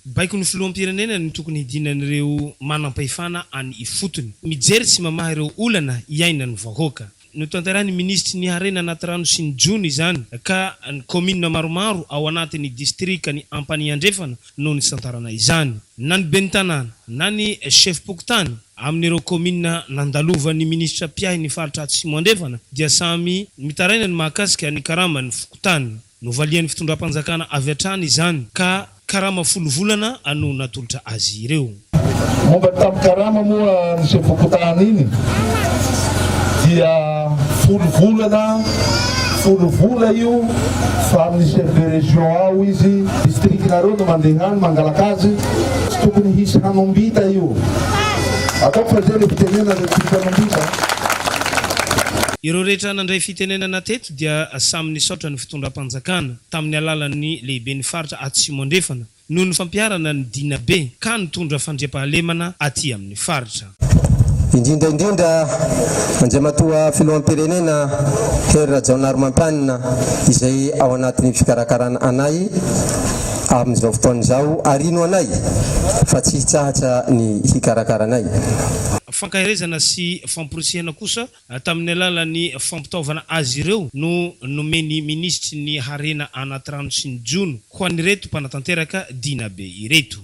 baiko ny filoham-pirenena ny tokony hidinan'ireo manam-pahefana any ifotony mijery sy mamaha ireo olana iaina ny vahoaka no tantarany ministry ny harena anaty rano sy ny jony izany ka ny commune maromaro ao anatin'ny distrika ny ampany andrefana no ny santarana izany na ny bentanana na ny chef pokotany amin'ireo commune nandalovan'ny ministra piahy ny faritra atsimo andrefana dia samy mitaraina ny mahakasika ny karama ny fokotany no valian'ny fitondram-panjakana avy hatrany izany ka karama folo volana ano natolotra azy ireo. Momba tamin'ny karama moa ny chef pokotany iny dia folo vola io fa amin'ny chef de région ao izy distriktinareo no mandehany mangalaka azy tsy tokony hisy hanombita io ataoko fa zay le fitenena le tsy hanombita. Ireo rehetra nandray fitenenana teto dia samy nisaotra ny fitondram-panjakana tamin'ny alalan'ny lehibe ny faritra atsimo andrefana noho ny fampiarana ny dina be ka nitondra fandriam-pahalemana aty amin'ny faritra. Indrindra manjamatoa filoham-pirenena Hery Rajaonarimampianina izay ao anatin'ny fikarakarana anay amin'izao fotoan'izao arino anay fa tsy hitsahatra ny hikarakaranay. Fankahirezana sy famporisihana kosa tamin'ny alalan'ny fampitaovana azy ireo no nomeny ministry ny harena anaty rano sy ny jono ho an'ireto mpanatanteraka dina be ireto.